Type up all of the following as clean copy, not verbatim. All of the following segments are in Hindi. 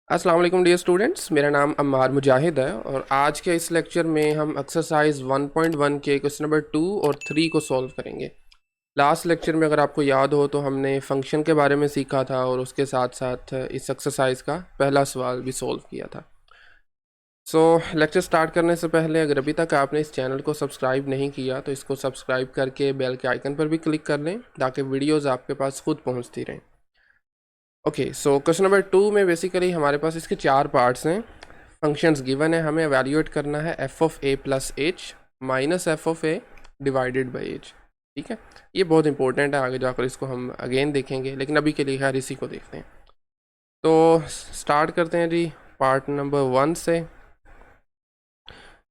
अस्सलाम वालेकुम डियर स्टूडेंट्स, मेरा नाम अम्मार मुजाहिद है और आज के इस लेक्चर में हम एक्सरसाइज 1.1 के क्वेश्चन नंबर 2 और 3 को सॉल्व करेंगे। लास्ट लेक्चर में अगर आपको याद हो तो हमने फंक्शन के बारे में सीखा था और उसके साथ साथ इस एक्सरसाइज का पहला सवाल भी सॉल्व किया था। लेक्चर स्टार्ट करने से पहले अगर अभी तक आपने इस चैनल को सब्सक्राइब नहीं किया तो इसको सब्सक्राइब करके बेल के आइकन पर भी क्लिक कर लें ताकि वीडियोज़ आपके पास खुद पहुँचती रहें। ओके, सो क्वेश्चन नंबर 2 में बेसिकली हमारे पास इसके 4 पार्ट्स हैं। फंक्शंस गिवन है, हमें एवेल्यूएट करना है f of a plus h minus f of a divided by H. ठीक है, ये बहुत इंपॉर्टेंट है, आगे जाकर इसको हम अगेन देखेंगे, लेकिन अभी के लिए खैर इसी को देखते हैं। तो स्टार्ट करते हैं जी पार्ट नंबर 1 से।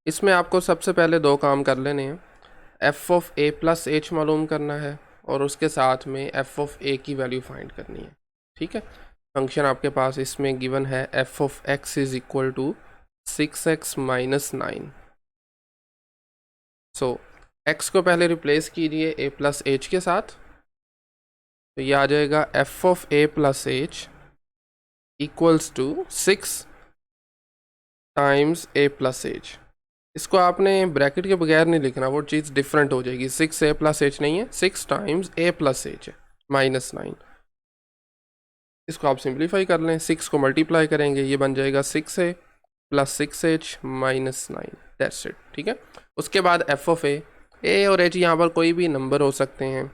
इसमें आपको सबसे पहले दो काम कर लेने हैं। F of a plus H मालूम करना है और उसके साथ में एफ ऑफ ए की वैल्यू फाइंड करनी है। ठीक है, फंक्शन आपके पास इसमें गिवन है f of x is equal to 6x minus 9। So x को पहले रिप्लेस कीजिए ए प्लस एच के साथ, तो ये आ जाएगा f of a plus h equals to 6 times a plus h. इसको आपने ब्रैकेट के बगैर नहीं लिखना, वो चीज़ डिफरेंट हो जाएगी। 6 ए प्लस एच नहीं है, 6 टाइम्स ए प्लस एच है माइनस 9। इसको आप सिंप्लीफाई कर लें, 6 को मल्टीप्लाई करेंगे, ये बन जाएगा 6a plus 6h minus 9। That's it. ठीक है, उसके बाद एफ ऑफ ए और एच यहाँ पर कोई भी नंबर हो सकते हैं।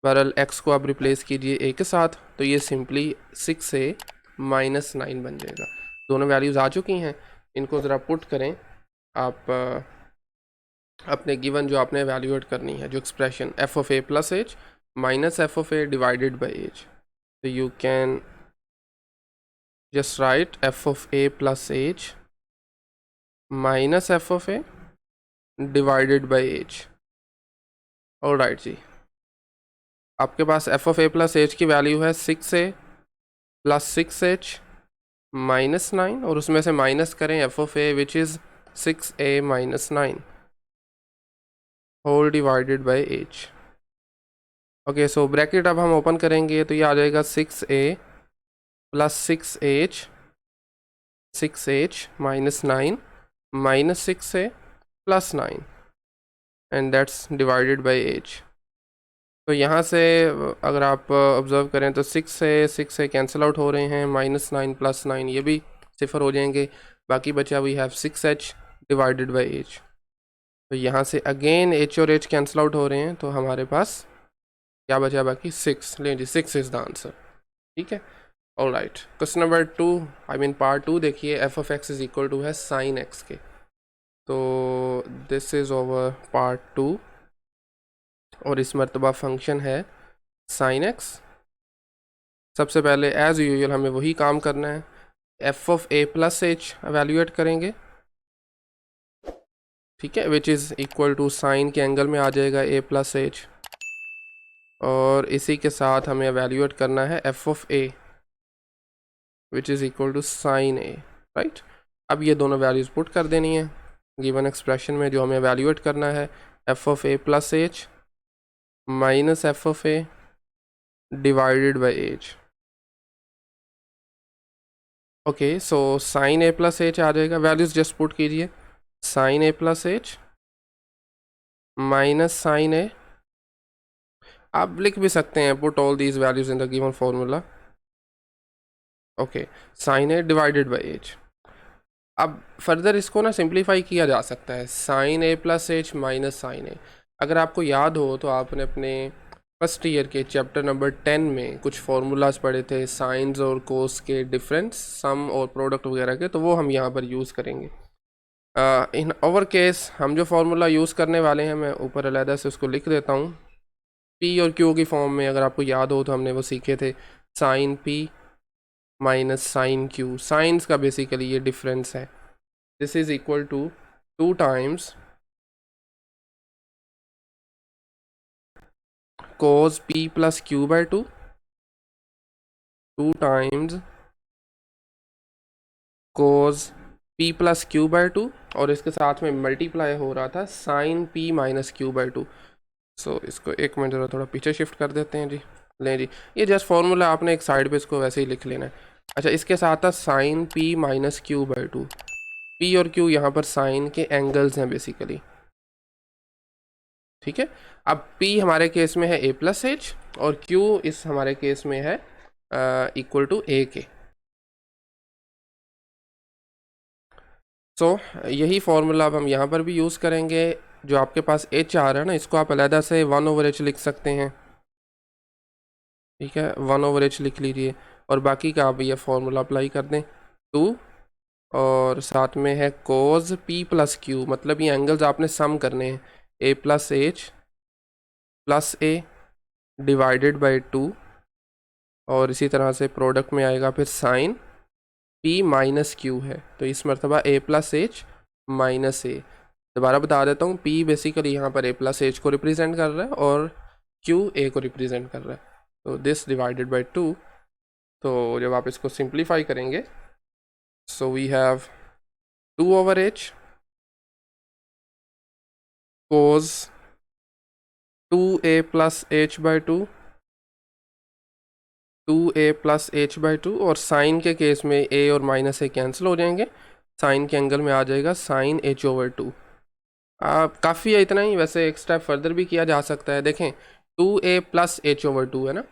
बहरहाल एक्स को आप रिप्लेस कीजिए ए के साथ, तो ये सिंपली 6a माइनस 9 बन जाएगा। दोनों वैल्यूज़ आ चुकी हैं, इनको ज़रा पुट करें आप अपने गिवन जो आपने एवेल्यूएट करनी है, जो expression F of a plus h minus f of a divided by H. So you can just write f of a plus h minus f of a divided by h। Alright जी, आपके पास f of a plus h की वैल्यू है 6a प्लस 6h माइनस 9 और उसमें से माइनस करें f of a which is 6a minus 9 whole divided by h। Okay, so bracket अब हम ओपन करेंगे तो ये आ जाएगा 6a plus 6h minus 9 minus 6a plus 9 and that's divided by h। तो यहाँ से अगर आप ऑब्ज़र्व करें तो 6 से कैंसिल आउट हो रहे हैं, माइनस 9 प्लस 9 ये भी सिफर हो जाएंगे, बाकी बचा we have 6h divided by h। तो यहाँ से अगेन h और h कैंसिल आउट हो रहे हैं, तो हमारे पास क्या बचा बाकी 6। लें जी, 6 इज़ द आंसर। ठीक है, alright. Question number 2 I mean part 2 देखिए, f of x is equal to है साइन एक्स के। तो दिस इज़ ओवर पार्ट 2 और इस मरतबा फंक्शन है साइन एक्स। सबसे पहले एज़ यूजुअल हमें वही काम करना है, f of a plus h evaluate करेंगे। ठीक है, which is equal to sine के एंगल में आ जाएगा ए प्लस एच, और इसी के साथ हमें एवेल्यूएट करना है f of a which is equal to sine a. Right, अब ये दोनों वैल्यूज़ पुट कर देनी है गिवन एक्सप्रेशन में। जो हमें एवेल्यूएट करना है f of a plus h minus f of a divided by h. Okay, so sine a plus h आ जाएगा, वैल्यूज़ जस्ट पुट कीजिए, sine a plus h minus sine a. आप लिख भी सकते हैं put all these values in the given formula. Okay, sine a divided by h. अब फर्दर इसको ना सिंप्लीफाई किया जा सकता है, sine a plus h minus sine ए। अगर आपको याद हो तो आपने अपने फर्स्ट ईयर के चैप्टर नंबर 10 में कुछ फार्मूलाज पढ़े थे, साइंस और कोस के डिफरेंस, सम और प्रोडक्ट वगैरह के, तो वो हम यहाँ पर यूज़ करेंगे। इन ओवर केस हम जो फार्मूला यूज़ करने वाले हैं, मैं ऊपर अलहदा से उसको लिख देता हूँ। पी और क्यू की फॉर्म में अगर आपको याद हो तो हमने वो सीखे थे, sine p minus sine q. Sines का बेसिकली ये डिफरेंस है। This is equal to 2 times cos p plus q by 2, 2 times cos p plus q by 2, और इसके साथ में मल्टीप्लाई हो रहा था sine p minus q by 2। So इसको एक मिनट ज़रा थोड़ा पीछे शिफ्ट कर देते हैं जी। लें जी, ये जस्ट फार्मूला आपने एक साइड पे इसको वैसे ही लिख लेना है। अच्छा, इसके साथ था sine p minus q by two. P और क्यू यहाँ पर साइन के एंगल्स हैं बेसिकली, ठीक है। अब पी हमारे केस में है ए प्लस एच और क्यू इस हमारे केस में है इक्वल टू ए के। सो यही फॉर्मूला अब हम यहाँ पर भी यूज़ करेंगे। जो आपके पास एच आ रहा है ना, इसको आप अलहदा से 1/h लिख सकते हैं, ठीक है। 1/h लिख लीजिए और बाकी का आप ये फॉर्मूला अप्लाई कर दें 2, और साथ में है कोज पी प्लस क्यू, मतलब ये एंगल्स आपने सम करने हैं, a plus h plus a divided by 2, और इसी तरह से प्रोडक्ट में आएगा फिर साइन पी माइनस क्यू है, तो इस मरतबा ए प्लस एच माइनस ए। दोबारा बता देता हूँ, पी बेसिकली यहाँ पर ए प्लस एच को रिप्रेजेंट कर रहा है और क्यू ए को रिप्रेजेंट कर रहा है, तो दिस डिवाइडेड बाई 2। तो जब आप इसको सिंप्लीफाई करेंगे, so we have 2/h cos 2a plus h by 2a plus h by 2, और साइन के केस में a और माइनस ए कैंसिल हो जाएंगे, साइन के एंगल में आ जाएगा साइन h/2। काफ़ी है इतना ही, वैसे एक स्टेप फर्दर भी किया जा सकता है। देखें 2a प्लस h/2 है ना,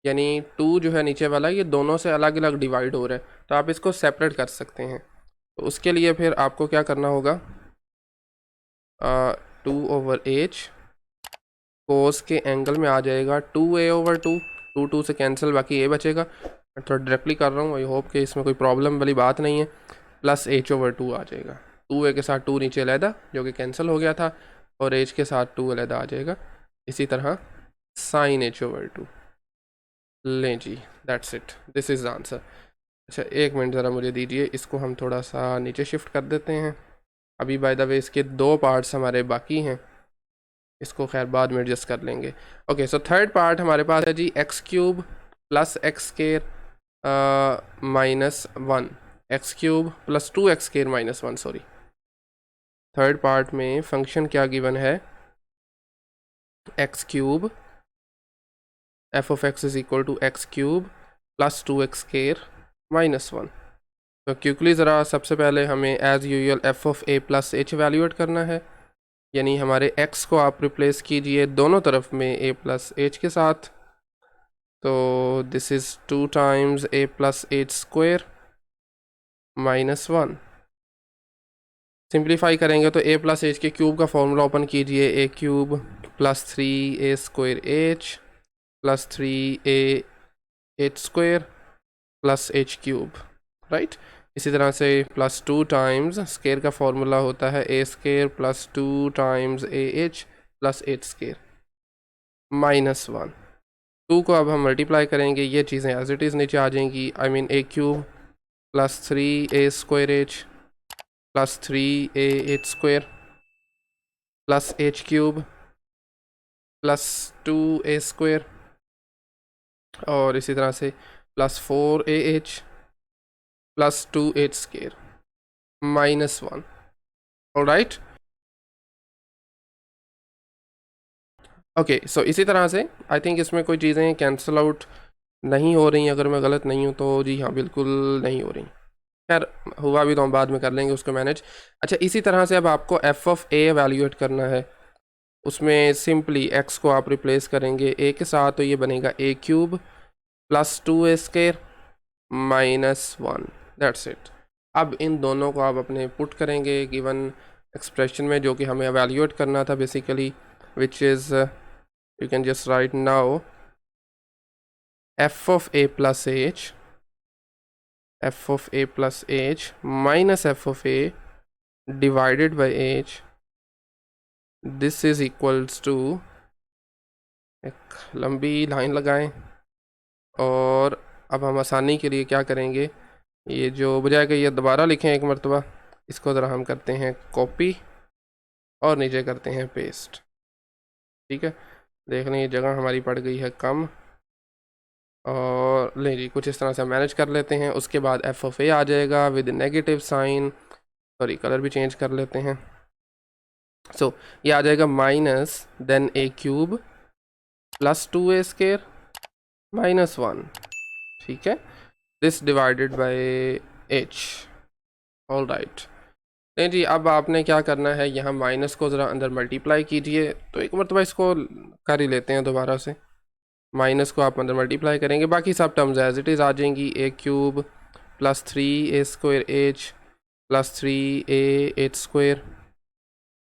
यानी 2 जो है नीचे वाला, ये दोनों से अलग अलग डिवाइड हो रहा है, तो आप इसको सेपरेट कर सकते हैं। तो उसके लिए फिर आपको क्या करना होगा, 2/h कोस के एंगल में आ जाएगा 2a/2, 2 से कैंसिल, बाकी a बचेगा। मैं थोड़ा डायरेक्टली कर रहा हूँ, आई होप कि इसमें कोई प्रॉब्लम वाली बात नहीं है। प्लस h/2 आ जाएगा, 2a के साथ 2 नीचे अलहदा जो कि कैंसिल हो गया था, और h के साथ 2 अलहदा आ जाएगा। इसी तरह साइन h/2। लें जी, that's it, this is the answer. अच्छा एक मिनट ज़रा मुझे दीजिए, इसको हम थोड़ा सा नीचे शिफ्ट कर देते हैं। अभी बाय द वे इसके 2 पार्ट्स हमारे बाकी हैं, इसको खैर बाद में एडजस्ट कर लेंगे। ओके, सो थर्ड पार्ट हमारे पास है जी x³ plus x² -1, x³ plus 2x² -1, sorry. Third part में फंक्शन क्या गिवन है, x³ f(x) is equal to x³ plus 2x² -1। तो क्विकली ज़रा सबसे पहले हमें as usual f(a) plus h valuate करना है, यानी हमारे x को आप रिप्लेस कीजिए दोनों तरफ में a प्लस h के साथ, तो this is 2 times a plus h² -1। Simplify करेंगे तो a प्लस h के क्यूब का फॉर्मूला ओपन कीजिए, a³ plus 3a² h plus 3a(h² plus h³ right. इसी तरह से प्लस 2 टाइम्स स्केयर का फॉर्मूला होता है a² plus 2 times ah plus h² -1। 2 को अब हम मल्टीप्लाई करेंगे, ये चीज़ें एज इट इज़ नीचे आ जाएंगी। I mean a³ plus 3a² h plus 3ah² plus h³ plus 2a², और इसी तरह से plus 4ah plus 2h² -1। Alright, okay. So इसी तरह से आई थिंक इसमें कोई चीज़ें कैंसिल आउट नहीं हो रही, अगर मैं गलत नहीं हूँ तो। जी हाँ, बिल्कुल नहीं हो रही। खैर हुआ भी तो हम बाद में कर लेंगे उसको मैनेज। अच्छा, इसी तरह से अब आपको f(a) एवेल्यूएट करना है। उसमें सिंपली x को आप रिप्लेस करेंगे a के साथ, तो ये बनेगा a³ plus 2a² -1, that's it. अब इन दोनों को आप अपने पुट करेंगे गिवन एक्सप्रेशन में, जो कि हमें एवेल्यूएट करना था basically, which is you can just write now f(a) plus h minus f(a) divided by h, this is equals to, एक लंबी लाइन लगाएं, और अब हम आसानी के लिए क्या करेंगे, ये जो बजाय कि ये दोबारा लिखें एक मरतबा, इसको ज़रा हम करते हैं कॉपी और नीचे करते हैं पेस्ट, ठीक है। देख लें ये जगह हमारी पड़ गई है कम, और ले जी कुछ इस तरह से मैनेज कर लेते हैं। उसके बाद f(a) आ जाएगा with negative sign, sorry colour भी चेंज कर लेते हैं। सो ये आ जाएगा minus then a³ plus 2a² -1, ठीक है। This divided by H. All right. नहीं जी, अब आपने क्या करना है, यहाँ माइनस को ज़रा अंदर मल्टीप्लाई कीजिए। तो एक मरतबा इसको कर ही लेते हैं दोबारा से। माइनस को आप अंदर मल्टीप्लाई करेंगे, बाकी सब टर्म्स एज इट इज़ आ जाएंगी। A cube plus 3a² h plus 3a²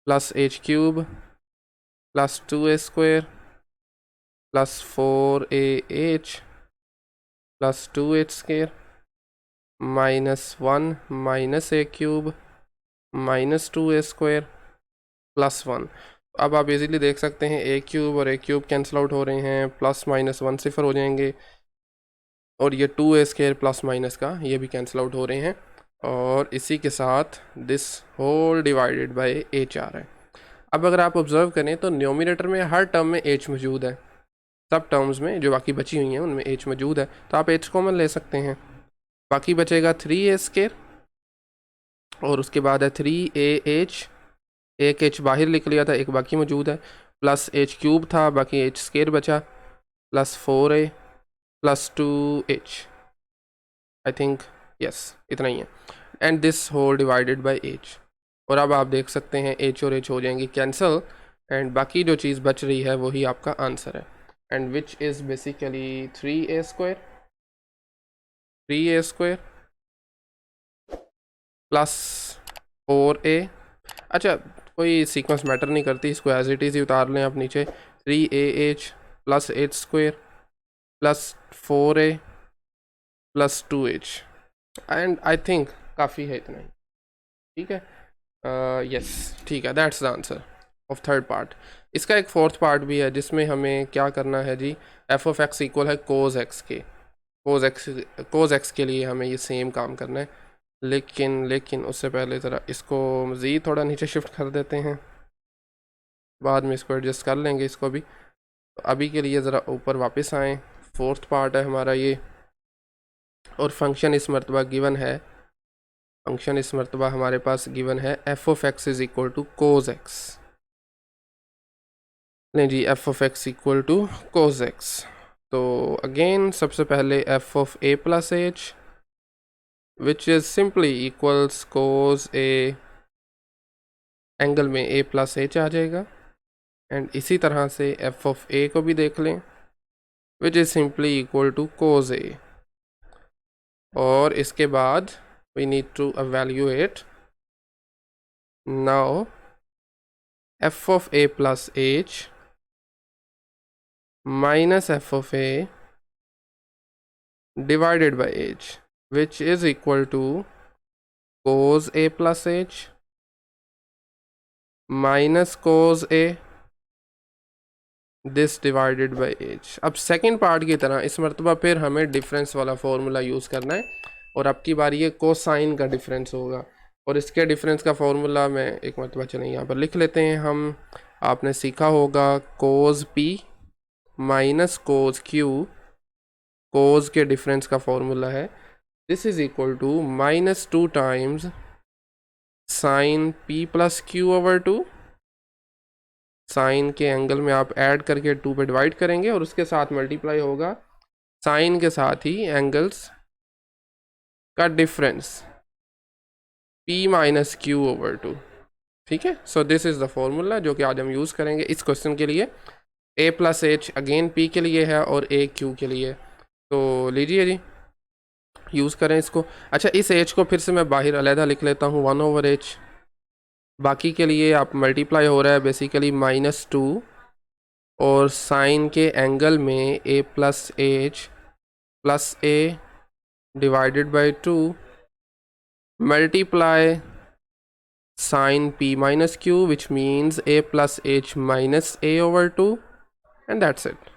plus h cube plus 2a² plus 4ah plus 2h² minus 1 minus a cube minus 2a² plus 1। अब आप इजीली देख सकते हैं a क्यूब और a क्यूब कैंसिल आउट हो रहे हैं, प्लस माइनस 1 सिफर हो जाएंगे, और ये 2a² प्लस माइनस का ये भी कैंसिल आउट हो रहे हैं, और इसी के साथ this whole divided by h आ रहा है। अब अगर आप ऑब्जर्व करें तो न्यूमरेटर में हर टर्म में h मौजूद है, सब टर्म्स में जो बाकी बची हुई हैं उनमें h मौजूद है, तो आप h कॉमन ले सकते हैं। बाकी बचेगा 3a² और उसके बाद है 3ah, एक h बाहर लिख लिया था, एक बाकी मौजूद है, प्लस h क्यूब था, बाकी h² बचा, plus 4a plus 2h, I think yes इतना ही है, and this whole divided by h। और अब आप देख सकते हैं h और h हो जाएंगी कैंसिल, एंड बाकी जो चीज़ बच रही है वही आपका आंसर है, and which is basically 3a² plus 4a। अच्छा, कोई सीक्वेंस मैटर नहीं करती, इसको एज इट इज़ ही उतार लें आप नीचे। 3ah plus h² plus 4a plus 2h, and I think काफ़ी है इतना ही, ठीक है। यस ठीक है, that's the answer of third part. इसका एक फोर्थ पार्ट भी है जिसमें हमें क्या करना है जी, एफ ऑफ एक्स इक्वल है कोज एक्स के। कोज एक्स के लिए हमें ये सेम काम करना है, लेकिन उससे पहले ज़रा इसको मज़ीद थोड़ा नीचे शिफ्ट कर देते हैं, बाद में इसको एडजस्ट कर लेंगे इसको भी। तो अभी के लिए ज़रा ऊपर वापस आएँ, फोर्थ पार्ट है हमारा ये, और फंक्शन इस मरतबा गिवन है, फंक्शन इस मरतबा हमारे पास गिवन है f of x is equal to cos x. नहीं जी, f of x equal to cos x. तो अगेन सबसे पहले f of a plus h which is simply equals cos a, angle में ए प्लस एच आ जाएगा, एंड इसी तरह से एफ ऑफ ए को भी देख लें which is simply equal to cos a, और इसके बाद we need to evaluate now f of a plus h minus f of a divided by h which is equal to cos a plus h minus cos a this divided by h। अब सेकेंड पार्ट की तरह इस मरतबा फिर हमें डिफरेंस वाला फॉर्मूला यूज़ करना है, और अब की बार ये कोसाइन का डिफरेंस होगा, और इसके डिफरेंस का फॉर्मूला मैं एक मरतबा चलें यहाँ पर लिख लेते हैं हम। आपने सीखा होगा cos p minus cos q, cos के डिफरेंस का फॉर्मूला है this is equal to minus 2 times sine p plus q over 2। Sine के एंगल में आप ऐड करके 2 पे डिवाइड करेंगे, और उसके साथ मल्टीप्लाई होगा साइन के साथ ही एंगल्स का difference p minus Q over 2, ठीक है। So this is the formula जो कि आज हम यूज़ करेंगे इस क्वेश्चन के लिए। a plus H again p के लिए है और a q के लिए, तो लीजिए जी यूज़ करें इसको। अच्छा, इस h को फिर से मैं बाहर अलहदा लिख लेता हूँ 1 ओवर h, बाकी के लिए आप मल्टीप्लाई हो रहा है बेसिकली -2, और साइन के एंगल में a plus h plus a divided by 2 multiply sine p minus q which means a plus h minus a over 2, and that's it.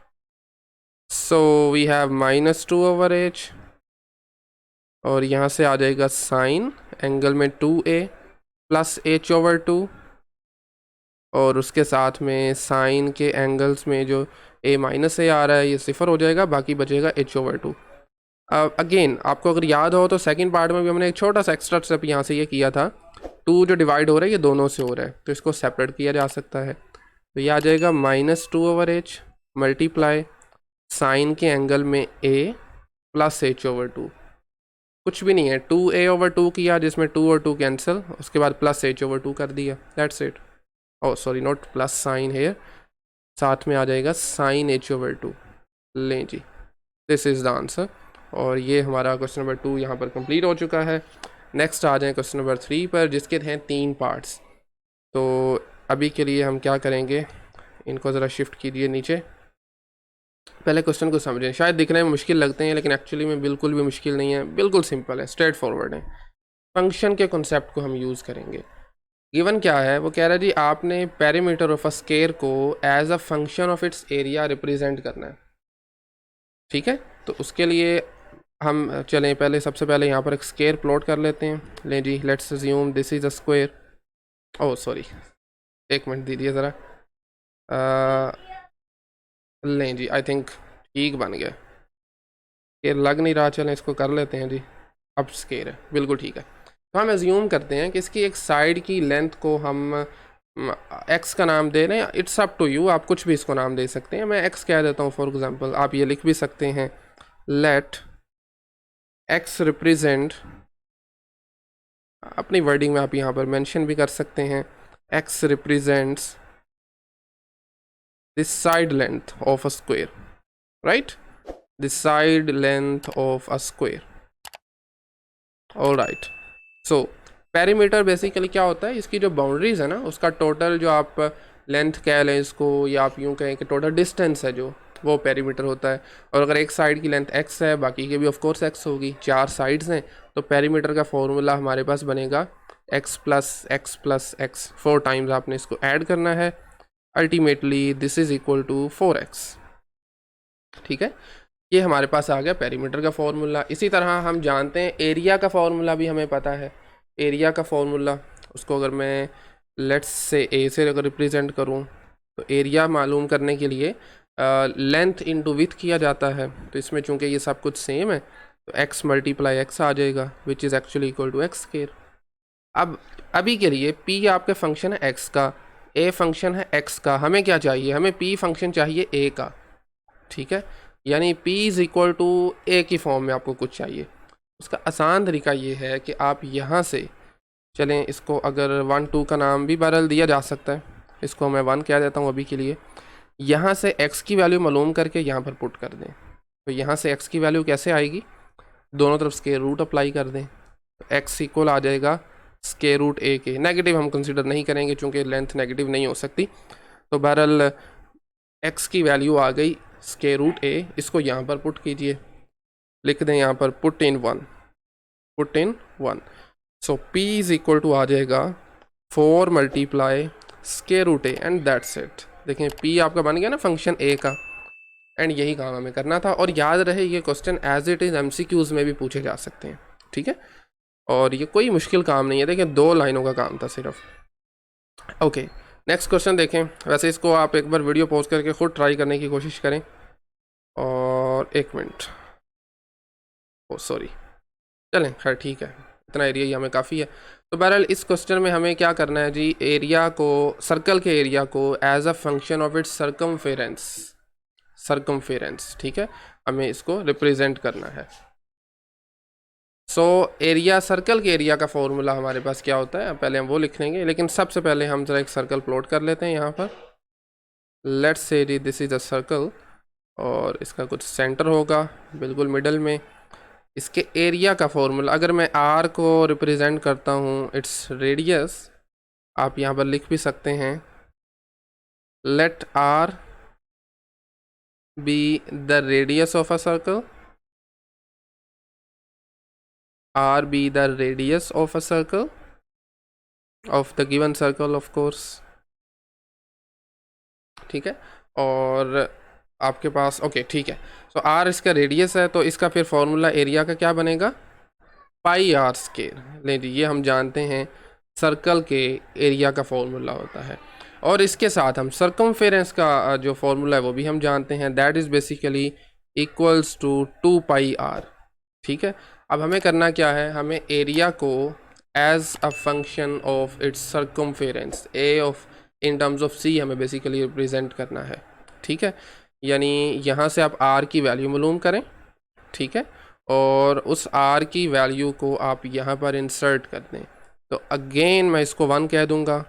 So we have -2 over h, और यहाँ से आ जाएगा साइन एंगल में 2a प्लस h ओवर 2, और उसके साथ में साइन के एंगल्स में जो a माइनस a आ रहा है ये सिफर हो जाएगा, बाकी बचेगा h ओवर 2। अगेन आपको अगर याद हो तो सेकंड पार्ट में भी हमने एक छोटा सा एक्स्ट्रा स्टेप यहाँ से ये किया था, 2 जो डिवाइड हो रहा है ये दोनों से हो रहा है, तो इसको सेपरेट किया जा सकता है। तो ये आ जाएगा -2 ओवर h मल्टीप्लाई साइन के एंगल में a प्लस h ओवर 2, कुछ भी नहीं है, 2a/2 किया जिसमें 2 और 2 कैंसिल, उसके बाद प्लस h/2 कर दिया, that's it. Oh sorry, not plus sign here, साथ में आ जाएगा साइन h/2। लें जी, दिस इज़ द आंसर। और ये हमारा क्वेश्चन नंबर 2 यहाँ पर कंप्लीट हो चुका है। नेक्स्ट आ जाए क्वेश्चन नंबर 3 पर, जिसके हैं 3 पार्ट्स। तो अभी के लिए हम क्या करेंगे, इनको ज़रा शिफ्ट कीजिए नीचे। पहले क्वेश्चन को समझें, शायद दिखने में मुश्किल लगते हैं लेकिन एक्चुअली में बिल्कुल भी मुश्किल नहीं है, बिल्कुल सिंपल है, स्ट्रेट फॉरवर्ड है। फंक्शन के कॉन्सेप्ट को हम यूज़ करेंगे। गिवन क्या है, वो कह रहा है जी आपने पेरीमीटर ऑफ अ स्क्वायर को as a function of its area represent करना है। ठीक है, तो उसके लिए हम चलें, पहले सबसे पहले यहाँ पर एक स्क्वायर प्लॉट कर लेते हैं। लें जी, let's assume this is a square. Oh sorry, एक मिनट दीजिए ज़रा। लें जी, आई थिंक ठीक बन गया, स्क्वायर लग नहीं रहा, चलें इसको कर लेते हैं जी। अब स्क्वायर है, बिल्कुल ठीक है। तो हम एज्यूम करते हैं कि इसकी एक साइड की लेंथ को हम एक्स का नाम दे रहे हैं। इट्स अप टू यू, आप कुछ भी इसको नाम दे सकते हैं, मैं एक्स कह देता हूँ फॉर एग्जांपल। आप ये लिख भी सकते हैं, लेट एक्स रिप्रेजेंट, अपनी वर्डिंग में आप यहाँ पर मेंशन भी कर सकते हैं, x represents this side length of a square, right, this side length of a square. Alright, so perimeter basically क्या होता है, इसकी जो बाउंड्रीज है ना, उसका टोटल जो आप लेंथ कह लें इसको, या आप यूँ कहें कि टोटल डिस्टेंस है जो, वो पेरीमीटर होता है। और अगर एक साइड की लेंथ x है, बाकी की भी ऑफ कोर्स x होगी, 4 साइड्स हैं, तो पेरीमीटर का फॉर्मूला हमारे पास बनेगा x plus x plus x, 4 times आपने इसको ऐड करना है, ultimately this is equal to 4x। ठीक है, ये हमारे पास आ गया पेरीमीटर का फॉर्मूला। इसी तरह हम जानते हैं एरिया का फॉर्मूला भी हमें पता है। एरिया का फॉर्मूला, उसको अगर मैं लेट्स से ए से अगर रिप्रेजेंट करूं, तो एरिया मालूम करने के लिए लेंथ इनटू विड्थ किया जाता है। तो इसमें चूंकि ये सब कुछ सेम है, तो x मल्टीप्लाई एक्स आ जाएगा, which is actually equal to x square. अब अभी के लिए p आपके फंक्शन है x का, a फंक्शन है x का, हमें क्या चाहिए, हमें p फंक्शन चाहिए a का। ठीक है, यानी p इज़ इक्वल टू ए की फॉर्म में आपको कुछ चाहिए। उसका आसान तरीका ये है कि आप यहाँ से चलें, इसको अगर 1 2 का नाम भी बदल दिया जा सकता है, इसको मैं 1 कह देता हूँ अभी के लिए। यहाँ से x की वैल्यू मालूम करके यहाँ पर पुट कर दें, तो यहाँ से x की वैल्यू कैसे आएगी, दोनों तरफ स्क्वायर रूट अप्लाई कर दें, तो x इक्वल आ जाएगा स्क्वायर रूट a के। नेगेटिव हम कंसिडर नहीं करेंगे चूँकि लेंथ नेगेटिव नहीं हो सकती। तो बहरहाल x की वैल्यू आ गई स्क्वायर रूट a, इसको यहाँ पर पुट कीजिए, लिख दें यहाँ पर put in 1। So p is equal to आ जाएगा 4 multiply square root a and that's it. देखें p आपका बन गया ना फंक्शन a का, एंड यही काम हमें करना था। और याद रहे ये question as it is MCQs में भी पूछे जा सकते हैं। ठीक है, और ये कोई मुश्किल काम नहीं है, देखें 2 लाइनों का काम था सिर्फ। ओके, नेक्स्ट क्वेश्चन देखें। वैसे इसको आप एक बार वीडियो पॉज करके ख़ुद ट्राई करने की कोशिश करें। और एक मिनट, ओ सॉरी, चलें खैर ठीक है, इतना एरिया ही हमें काफ़ी है। तो बहरहाल इस क्वेश्चन में हमें क्या करना है जी, एरिया को, सर्कल के एरिया को as a function of its circumference, ठीक है, हमें इसको रिप्रेजेंट करना है। सो एरिया, सर्कल के एरिया का फॉर्मूला हमारे पास क्या होता है, पहले हम वो लिख लेंगे, लेकिन सबसे पहले हम जरा एक सर्कल प्लॉट कर लेते हैं यहाँ पर। लेट्स से जी दिस इज़ अ सर्कल, और इसका कुछ सेंटर होगा बिल्कुल मिडल में। इसके एरिया का फॉर्मूला, अगर मैं r को रिप्रेजेंट करता हूँ इट्स रेडियस, आप यहाँ पर लिख भी सकते हैं let r be the radius of a circle, r be the radius of a circle, of the given circle of course। ठीक है, और आपके पास ओके ठीक है, तो r इसका रेडियस है, तो इसका फिर फॉर्मूला एरिया का क्या बनेगा, पाई आर स्क्वायर। ले जी, ये हम जानते हैं सर्कल के एरिया का फॉर्मूला होता है। और इसके साथ हम सर्कमफेरेंस का जो फॉर्मूला है वो भी हम जानते हैं, that is basically equals to 2 pi r. ठीक है, अब हमें करना क्या है, हमें एरिया को as a function of its circumference a of in terms of c हमें बेसिकली रिप्रेजेंट करना है। ठीक है, यानी यहाँ से आप आर की वैल्यू मालूम करें, ठीक है, और उस r की वैल्यू को आप यहाँ पर इंसर्ट कर दें। तो अगेन मैं इसको 1 कह दूँगा।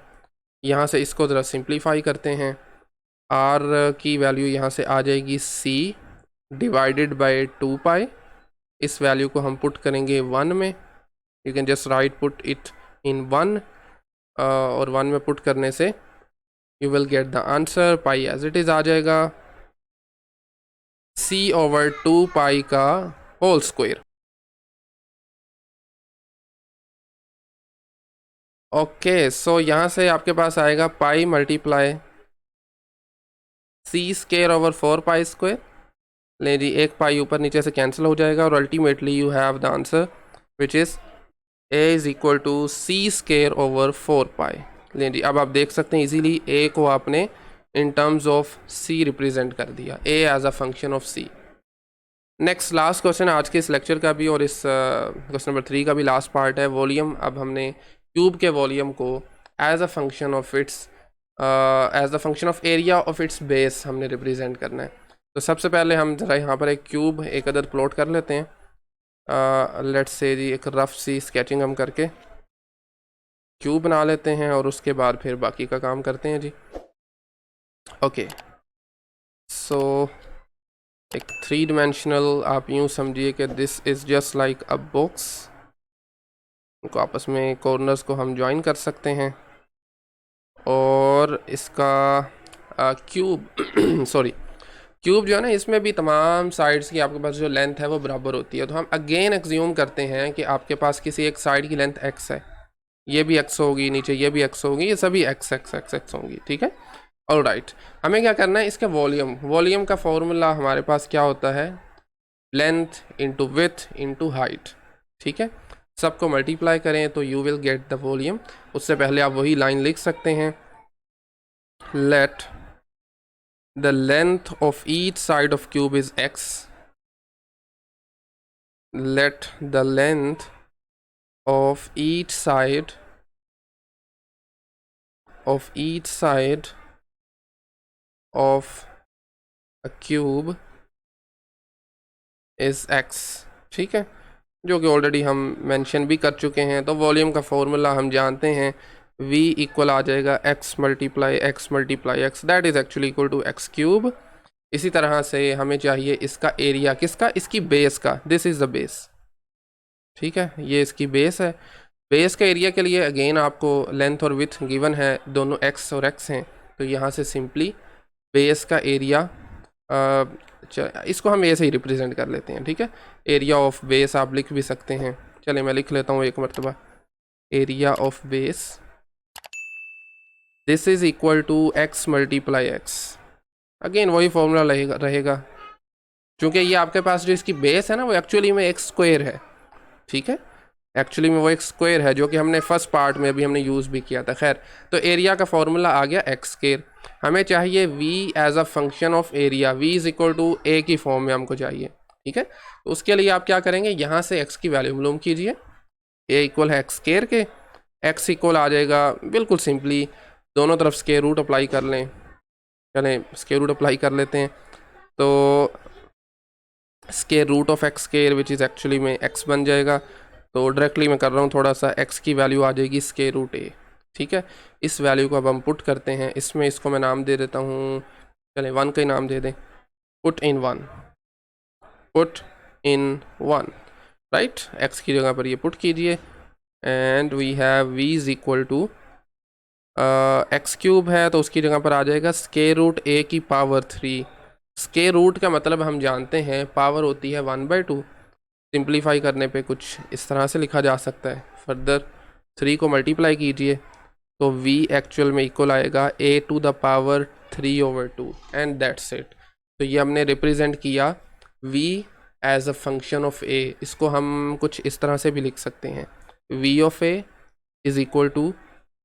यहाँ से इसको ज़रा सिंप्लीफाई करते हैं। r की वैल्यू यहाँ से आ जाएगी c डिवाइडेड बाय 2 पाई। इस वैल्यू को हम पुट करेंगे 1 में। You can just write put it in 1 और 1 में पुट करने से you will get the answer pi as it is आ जाएगा c/2 पाई का होल स्क्वायर। ओके, सो यहाँ से आपके पास आएगा पाई मल्टीप्लाई c²/4 पाई स्क्वायर। ले जी, एक पाई ऊपर नीचे से कैंसिल हो जाएगा और ultimately you have the answer which is a is equal to c²/4 pi. ले जी, अब आप देख सकते हैं इजीली a को आपने in terms of c represent कर दिया, a as a function of c। Next last question आज के इस लेक्चर का भी और इस क्वेश्चन नंबर 3 का भी लास्ट पार्ट है, वॉल्यूम। अब हमने क्यूब के वॉल्यूम को as a function of its edge a function of area of its base हमने रिप्रेजेंट करना है। तो सबसे पहले हम ज़रा यहाँ पर एक क्यूब एक अदर प्लॉट कर लेते हैं। लेट्स से जी एक रफ सी स्केचिंग हम करके क्यूब बना लेते हैं और उसके बाद फिर बाकी का काम करते हैं जी। ओके, सो एक 3 डायमेंशनल आप यूँ समझिए कि this is just like a box. उनको आपस में कॉर्नर्स को हम ज्वाइन कर सकते हैं और इसका क्यूब सॉरी क्यूब जो है ना, इसमें भी तमाम साइड्स की आपके पास जो लेंथ है वो बराबर होती है। तो हम अगेन एक्ज्यूम करते हैं कि आपके पास किसी एक साइड की लेंथ x है, ये भी x होगी, नीचे ये भी x होगी, ये सभी x होंगी, ठीक है। ऑल राइट, हमें क्या करना है, इसके वॉल्यूम का फॉर्मूला हमारे पास क्या होता है, length into with into height, ठीक है। सबको मल्टीप्लाई करें तो you will get the volume. उससे पहले आप वही लाइन लिख सकते हैं, late the length of each side of cube is x. Let the length of each side of a cube is x, ठीक है, जो कि ऑलरेडी हम मेंशन भी कर चुके हैं। तो वॉल्यूम का फॉर्मूला हम जानते हैं, v इक्वल आ जाएगा x multiply x, that is actually equal to x cube. इसी तरह से हमें चाहिए इसका एरिया, किसका, इसकी बेस का, दिस इज़ द बेस, ठीक है, ये इसकी बेस है। बेस का एरिया के लिए अगेन आपको लेंथ और विथ गिवन है, दोनों x और x हैं। तो यहाँ से सिंपली बेस का एरिया, इसको हम ऐसे ही रिप्रेजेंट कर लेते हैं, ठीक है। एरिया ऑफ बेस आप लिख भी सकते हैं, चलिए मैं लिख लेता हूँ एक मरतबा, area of base this is equal to x multiply x। Again वही फॉर्मूला रहेगा क्योंकि ये आपके पास जो इसकी बेस है ना वो एक्चुअली में x स्क्वायर है, ठीक है, एक्चुअली में वो x स्क्वायर है जो कि हमने फर्स्ट पार्ट में अभी हमने यूज़ भी किया था। खैर, तो एरिया का फॉर्मूला आ गया x स्क्वायर। हमें चाहिए v as a function of area, v is equal to a की फॉर्म में हमको चाहिए, ठीक है। तो उसके लिए आप क्या करेंगे, यहाँ से x की वैल्यू मालूम कीजिए, a इक्वल है x स्क्वायर के, x इक्वल आ जाएगा बिल्कुल सिंपली, दोनों तरफ स्क्वायर रूट अप्लाई कर लें, चलें स्क्वायर रूट अप्लाई कर लेते हैं। तो square root of x square which is actually में x बन जाएगा। तो डायरेक्टली मैं कर रहा हूँ थोड़ा सा, x की वैल्यू आ जाएगी स्क्वायर रूट a, ठीक है। इस वैल्यू को अब हम पुट करते हैं, इसमें इसको मैं नाम दे देता हूँ, चलें 1 का ही नाम दे दें, पुट इन 1 राइट, x की जगह पर ये पुट कीजिए and we have v is equal to x cube है तो उसकी जगह पर आ जाएगा स्क्वायर रूट a की पावर 3। स्क्वायर रूट का मतलब हम जानते हैं पावर होती है 1/2, सिंप्लीफाई करने पे कुछ इस तरह से लिखा जा सकता है। फर्दर 3 को मल्टीप्लाई कीजिए तो v एक्चुअल में इक्वल आएगा a to the power 3/2 and that's it. तो ये हमने रिप्रेजेंट किया v as a function of a। इसको हम कुछ इस तरह से भी लिख सकते हैं, v of a is equal to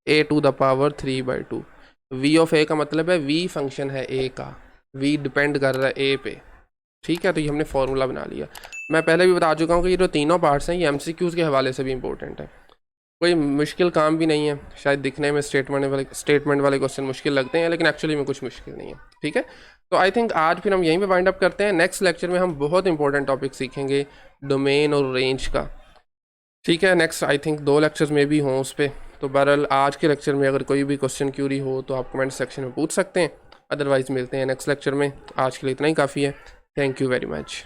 a to the power 3/2। v of a का मतलब है v फंक्शन है a का, v डिपेंड कर रहा है a पे, ठीक है। तो ये हमने फार्मूला बना लिया। मैं पहले भी बता चुका हूँ कि ये जो तीनों पार्ट्स हैं ये MCQs के हवाले से भी इंपॉर्टेंट है, कोई मुश्किल काम भी नहीं है। शायद दिखने में स्टेटमेंट वाले क्वेश्चन मुश्किल लगते हैं लेकिन एक्चुअली में कुछ मुश्किल नहीं है, ठीक है। तो आई थिंक आज फिर हम यहीं पे वाइंड अप करते हैं। नेक्स्ट लेक्चर में हम बहुत इंपॉर्टेंट टॉपिक सीखेंगे डोमेन और रेंज का। ठीक है, नेक्स्ट आई थिंक 2 लेक्चर्स में भी हों उस पर। तो बहरहाल आज के लेक्चर में अगर कोई भी क्वेश्चन क्यूरी हो तो आप कमेंट सेक्शन में पूछ सकते हैं, अदरवाइज़ मिलते हैं नेक्स्ट लेक्चर में। आज के लिए इतना ही काफ़ी है। Thank you very much.